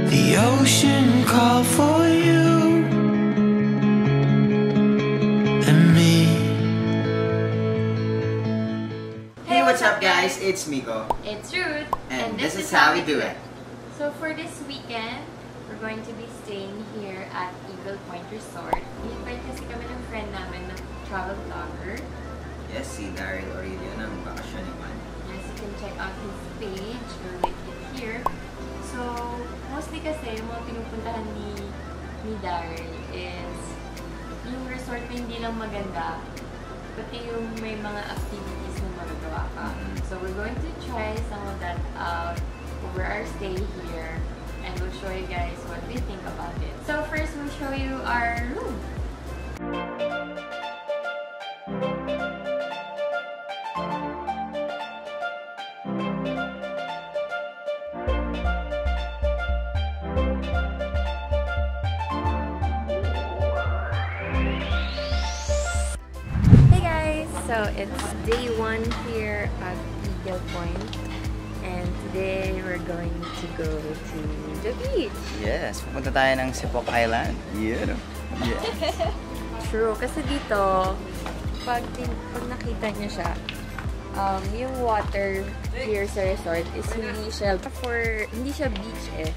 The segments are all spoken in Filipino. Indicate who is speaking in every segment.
Speaker 1: The ocean called for you and me.
Speaker 2: Hey, what's up guys? It's Miko.
Speaker 3: It's Ruth.
Speaker 2: And this is how we do it.
Speaker 3: So for this weekend, we're going to be staying here at Eagle Point Resort. I-invite kasi kami ng friend namin na travel vlogger.
Speaker 2: Yes, si Daryl Aurelio ng BakasyunNiJuan.
Speaker 3: Yes, you can check out his page or link it here. So, mostly kasi yung mga pinupuntahan ni Daryl is yung resort na hindi lang maganda, pati yung may mga activities na magagawa ka. So, we're going to try some of that out over our stay here, and we'll show you guys what we think about it. So, first, we'll show you our room. So it's day 1 here at Eagle Point, and today we're going to go to the beach.
Speaker 2: Yes, pupunta tayo ng Sepok Island. Yeah. Yes.
Speaker 3: True, kasi dito, pag nakita niyo siya, yung water here sa resort is hindi siya beach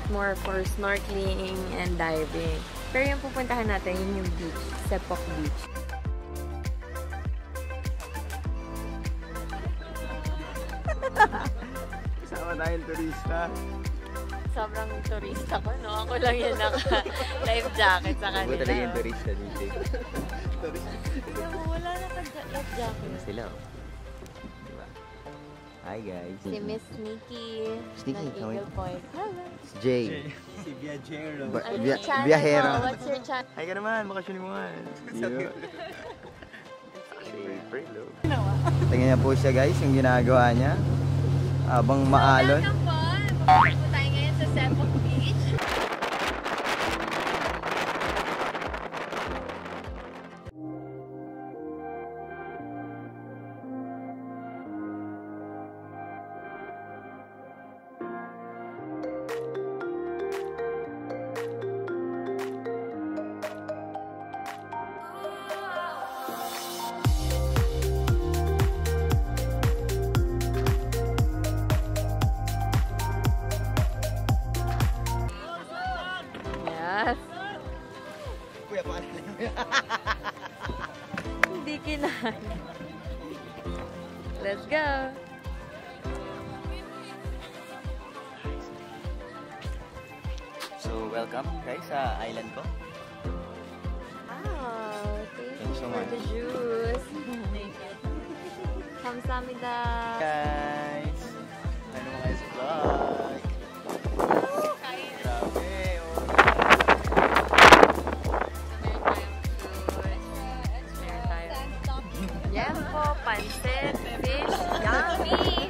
Speaker 3: more for snorkeling and diving. Pero yung pupuntahan natin, yun yung beach, Sepok Beach.
Speaker 2: Kasama tayong turista.
Speaker 3: Sobrang turista ko, no? Ako lang yung naka-life jacket sa kanila.
Speaker 2: Ako talaga yung turista dito.
Speaker 3: Wala naka-life jacket.
Speaker 2: Sila. Diba? Hi guys.
Speaker 3: Si Miss Nikki ng Eagle Point. Hello.
Speaker 2: Si Jay.
Speaker 4: Si Byajayro.
Speaker 2: Byajayro.
Speaker 3: What's your channel?
Speaker 2: Hi ka naman, BakasyunNiJuan. Tingnan niya po siya guys, yung ginagawa niya habang maalon.
Speaker 3: Welcome po tayo ngayon sa Sepok Beach. Hindi kinain. Let's go!
Speaker 2: So, welcome guys sa island ko.
Speaker 3: Wow! Thank you
Speaker 2: so
Speaker 3: for
Speaker 2: much.
Speaker 3: the juice. Kamsahamnida!
Speaker 2: Guys! Ano mo kayo sa vlog?
Speaker 3: Pansit, fish, yummy!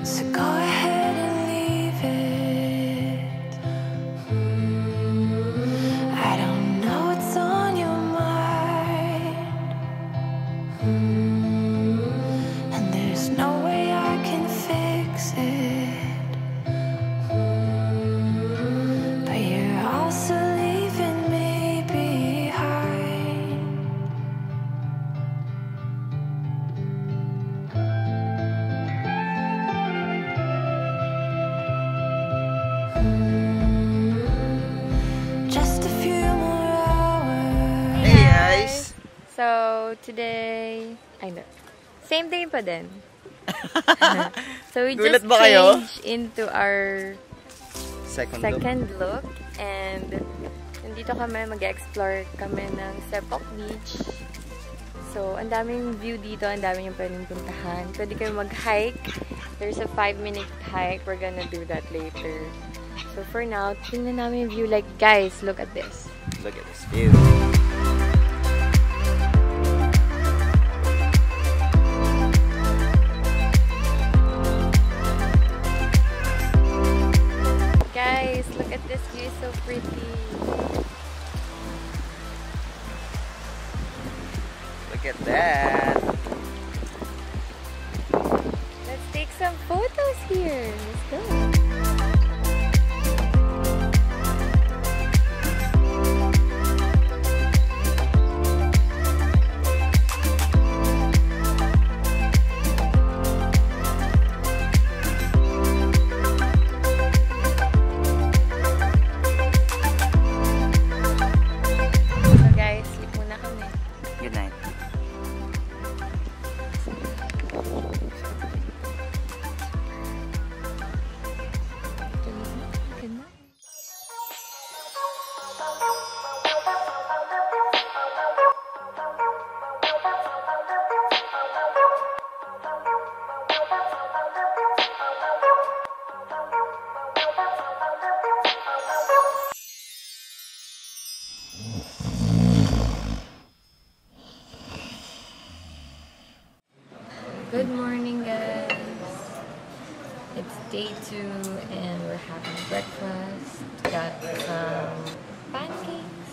Speaker 1: So go ahead and leave it. I don't know what's on your mind. And there's no way I can fix it. But you're also leaving me behind. Just a few more hours.
Speaker 2: Hey guys!
Speaker 3: So, today, same day pa din. So, we
Speaker 2: Gulat
Speaker 3: just
Speaker 2: ba kayo?
Speaker 3: changed into our second look. And, nandito kami, mag-explore kami ng Sepok Beach. So, ang daming view dito, ang daming yung pwedeng puntahan. Pwede kayo mag-hike. There's a 5-minute hike. We're gonna do that later. So, for now, tingnan namin yung view. Like, guys, look at this.
Speaker 2: Look at this view.
Speaker 3: is so pretty.
Speaker 2: Look at that.
Speaker 3: Let's take some photos here. Let's go. Good morning, guys. It's day 2 and we're having breakfast. Got some pancakes,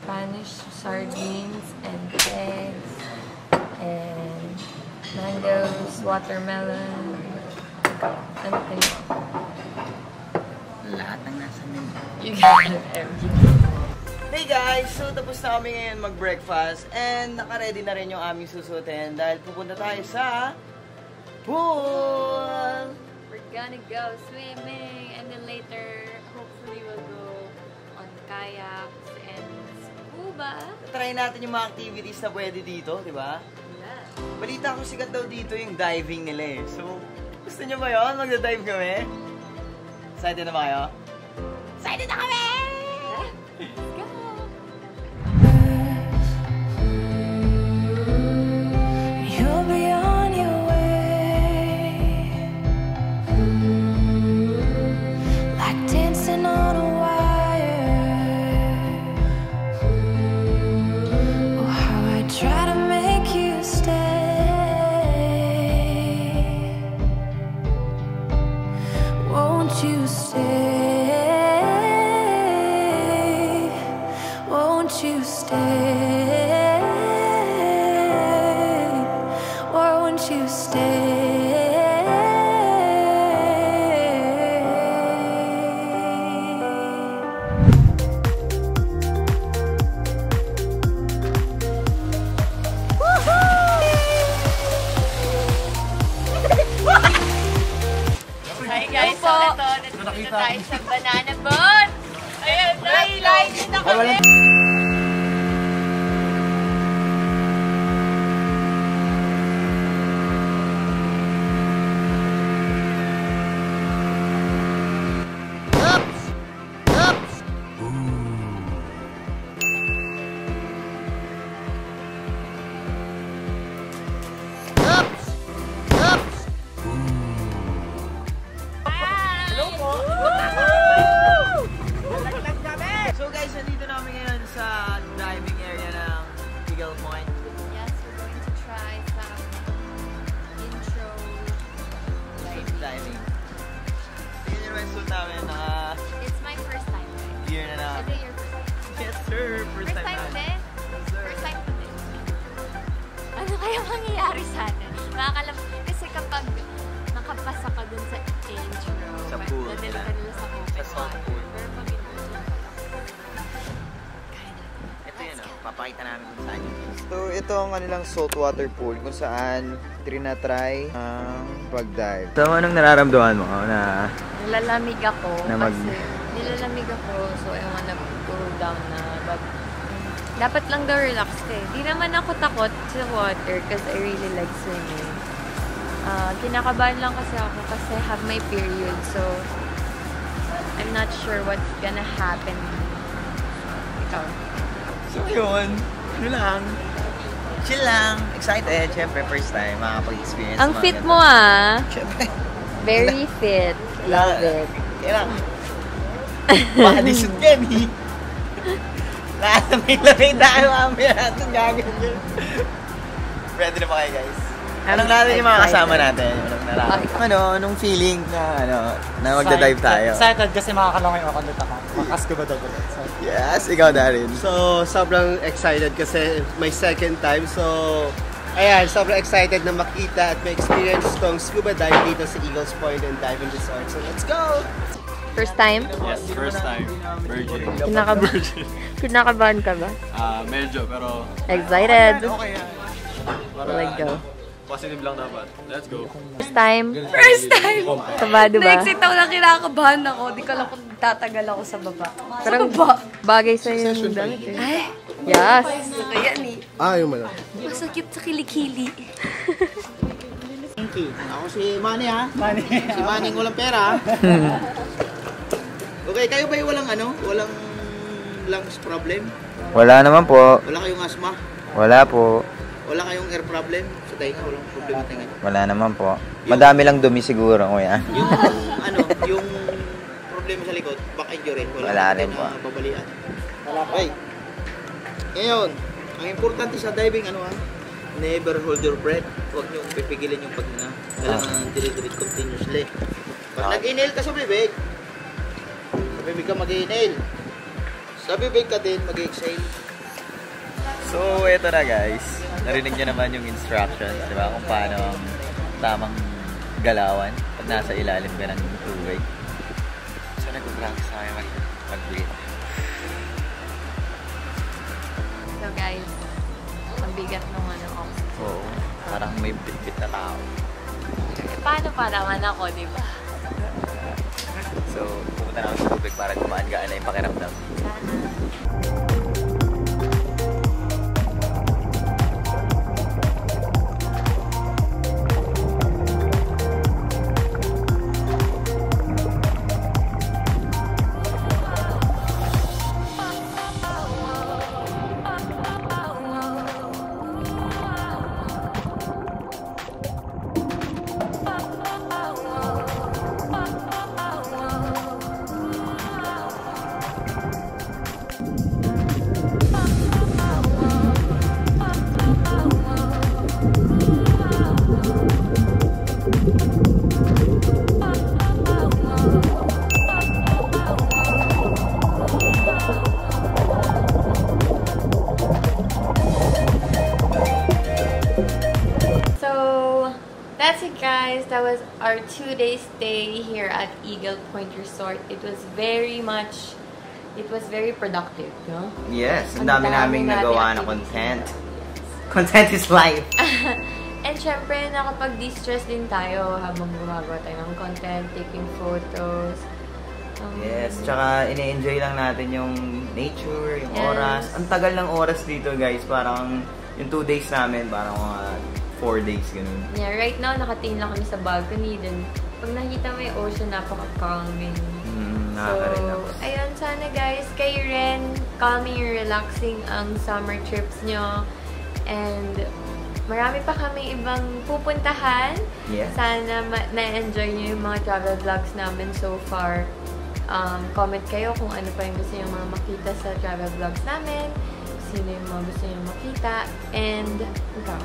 Speaker 3: Spanish sardines and eggs, and mangoes, watermelon. Ano kayo?
Speaker 2: Lahat ng nasa menu.
Speaker 3: You got everything.
Speaker 2: Hey guys! So tapos na kami ngayon mag-breakfast and naka-ready na rin yung aming susuotin dahil pupunta tayo sa pool!
Speaker 3: We're gonna go swimming and then later hopefully we'll go on kayaks and scuba.
Speaker 2: Try natin yung mga activities na pwede dito, di ba?
Speaker 3: Yeah.
Speaker 2: Balita ko sikat daw dito yung diving nila eh. So, gusto nyo ba yun? Magda-dive kami? Excited na ba kayo? Excited na kami!
Speaker 3: Let's go!
Speaker 1: You'll be on your way, like dancing on a wire. Oh, how I try to make you stay. Won't you stay? Won't you stay? Won't you stay?
Speaker 3: Hi guys, so ito, nandito tayo sa banana boat! Ayan, nahilayin din na kami!
Speaker 2: So guys, nandito namin ngayon sa diving area ng Eagle Point.
Speaker 3: Yes, we're going to try some intro
Speaker 2: Diving. Tingnan nyo naman yung suit namin na
Speaker 3: It's my first time, right?
Speaker 2: year na namin.
Speaker 3: Is it your first time?
Speaker 2: Yes sir,
Speaker 3: First time
Speaker 2: namin.
Speaker 3: ulit?
Speaker 2: Yes sir.
Speaker 3: First time ulit. Ano kaya mangyayari sa atin? Nakakalam, kasi kapag nakapasa ka dun sa intro,
Speaker 2: Sa pool
Speaker 3: nadala
Speaker 2: nila.
Speaker 3: ka nila sa open
Speaker 2: Sa soft
Speaker 3: water.
Speaker 2: pool.
Speaker 3: Pero pag intro
Speaker 2: Ito yun papakita namin kung saan yun. So ito ang kanilang saltwater pool kung saan trinatry ang pag-dive. So anong nararamdaman mo na
Speaker 3: nilalamig ako
Speaker 2: Na
Speaker 3: kasi nilalamig ako, so I wanna cool down na, but dapat lang daw relax ka eh. Di naman ako takot sa water because I really like swimming. Kinakabahan lang kasi ako kasi I have my period, so I'm not sure what's gonna happen. Ikaw?
Speaker 2: So yun, ano lang, chill lang, excited, syempre first time makakapag-experience.
Speaker 3: Ang fit mo ah!
Speaker 2: Syempre.
Speaker 3: Very fit. Love it.
Speaker 2: Kailangan. Bodysuit yan eh. Lamig tayo mamaya natin gagawin yun. Ready na ba kayo guys? Tanong natin yung mga kasama natin. Anong feeling na magda-dive tayo?
Speaker 4: Excited kasi makakalangoy ako ulit ako. Maka-scuba dive ulit.
Speaker 2: Yes, ikaw Darin.
Speaker 5: So, sobrang excited kasi my second time. So, ayan, sobrang excited na makita at ma-experience tong scuba dive dito sa Eagles Point and Diving Resort. So, let's go!
Speaker 3: First time?
Speaker 6: Yes, first time. Brgy.
Speaker 3: Kinakabahan ka ba?
Speaker 6: Medyo, pero...
Speaker 3: Excited?
Speaker 6: Okay yan.
Speaker 3: Let's go.
Speaker 6: Positive lang dapat. Let's go.
Speaker 3: First time?
Speaker 7: First time!
Speaker 3: Kabado ba?
Speaker 7: Na-excite ako na kinakabahan ako. Di ko lang kung tatagal ako sa baba.
Speaker 3: Parang bagay sa'yo yung damit eh.
Speaker 7: Ay!
Speaker 3: Yes!
Speaker 7: Ito yan eh.
Speaker 5: Yung malo.
Speaker 7: Masakit sa kilikili.
Speaker 5: Thank you. Ako si Manny ha. Si Manny walang pera. Okay, kayo ba yung walang lungs problem?
Speaker 2: Wala naman po.
Speaker 5: Wala kayong asthma?
Speaker 2: Wala po.
Speaker 5: Wala kayong air problem? Sa tainga, walang problema tainga?
Speaker 2: Wala naman po. Madami lang dumi siguro, kuya.
Speaker 5: Yung problema sa likod, back injury,
Speaker 2: Wala rin po.
Speaker 5: Babalian. Okay. Ngayon, ang importante sa diving, never hold your breath. Huwag nyo pipigilin yung paghinga. Kailangan dili-dilit continuously. Pag nag-inhale ka sa bibig ka mag-inhale. Sa bibig ka din mag-exhale.
Speaker 2: So, ito na guys. Narinig nyo naman yung instructions, di ba? Kung paano ang tamang galawan pag nasa ilalim ka ng tubig. So, nag-practice na kayo mag-breathe.
Speaker 3: So guys, ang bigat nung oxygen.
Speaker 2: Oo. Parang may bit-bit na tao.
Speaker 3: Paano pa naman ako, di ba?
Speaker 2: So, pumunta na ako sa tubig para gumaan-gaan na yung pakiramdam.
Speaker 3: That's it guys, that was our 2-day stay here at Eagle Point Resort. It was very productive, no?
Speaker 2: Yes, ang dami naming nagawa na content. Content is life!
Speaker 3: And syempre, nakapag-distress din tayo habang gumagawa tayo ng content, taking photos.
Speaker 2: Yes, tsaka ine-enjoy lang natin yung nature, yung oras. Ang tagal ng oras dito guys, parang yung 2 days namin, parang mga 4 days, ganun.
Speaker 3: Yeah, right now, nakatingin lang kami sa balcony. Then, pag nakita mo yung ocean, napaka-calming.
Speaker 2: Nakaka-relax.
Speaker 3: So, ayun, sana guys, kayo rin, calming and relaxing ang summer trips nyo. And, marami pa kami ibang pupuntahan.
Speaker 2: Yeah.
Speaker 3: Sana na-enjoy nyo yung mga travel vlogs namin so far. Comment kayo kung ano pa yung gusto nyo mga makita sa travel vlogs namin. Sino yung mga gusto nyo makita. And, ikaw.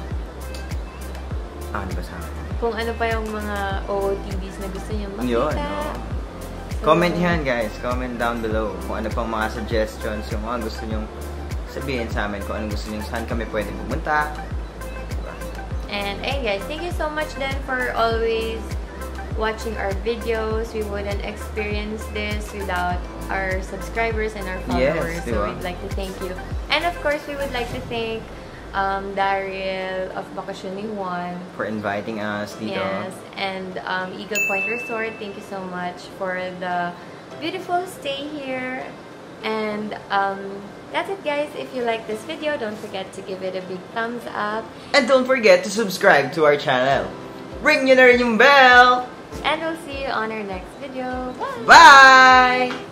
Speaker 2: Ano ba sa akin?
Speaker 3: Kung ano pa yung mga OOTDs na gusto nyo makita.
Speaker 2: Yun, no? So, comment yan guys. Comment down below kung ano pang mga suggestions, yung mga gusto nyong sabihin sa amin, kung anong gusto nyong saan kami pwede pumunta. Diba?
Speaker 3: And ayun guys, thank you so much then for always watching our videos. We wouldn't experience this without our subscribers and our followers.
Speaker 2: Yes,
Speaker 3: so we'd like to thank you. And of course, we would like to thank Daryl of BakasyunNiJuan
Speaker 2: for inviting us dito.
Speaker 3: Yes, and Eagle Point Resort, thank you so much for the beautiful stay here. And that's it guys. If you like this video, don't forget to give it a big thumbs up.
Speaker 2: And don't forget to subscribe to our channel. Ring nyo na rin yung bell!
Speaker 3: And we'll see you on our next video. Bye!
Speaker 2: Bye!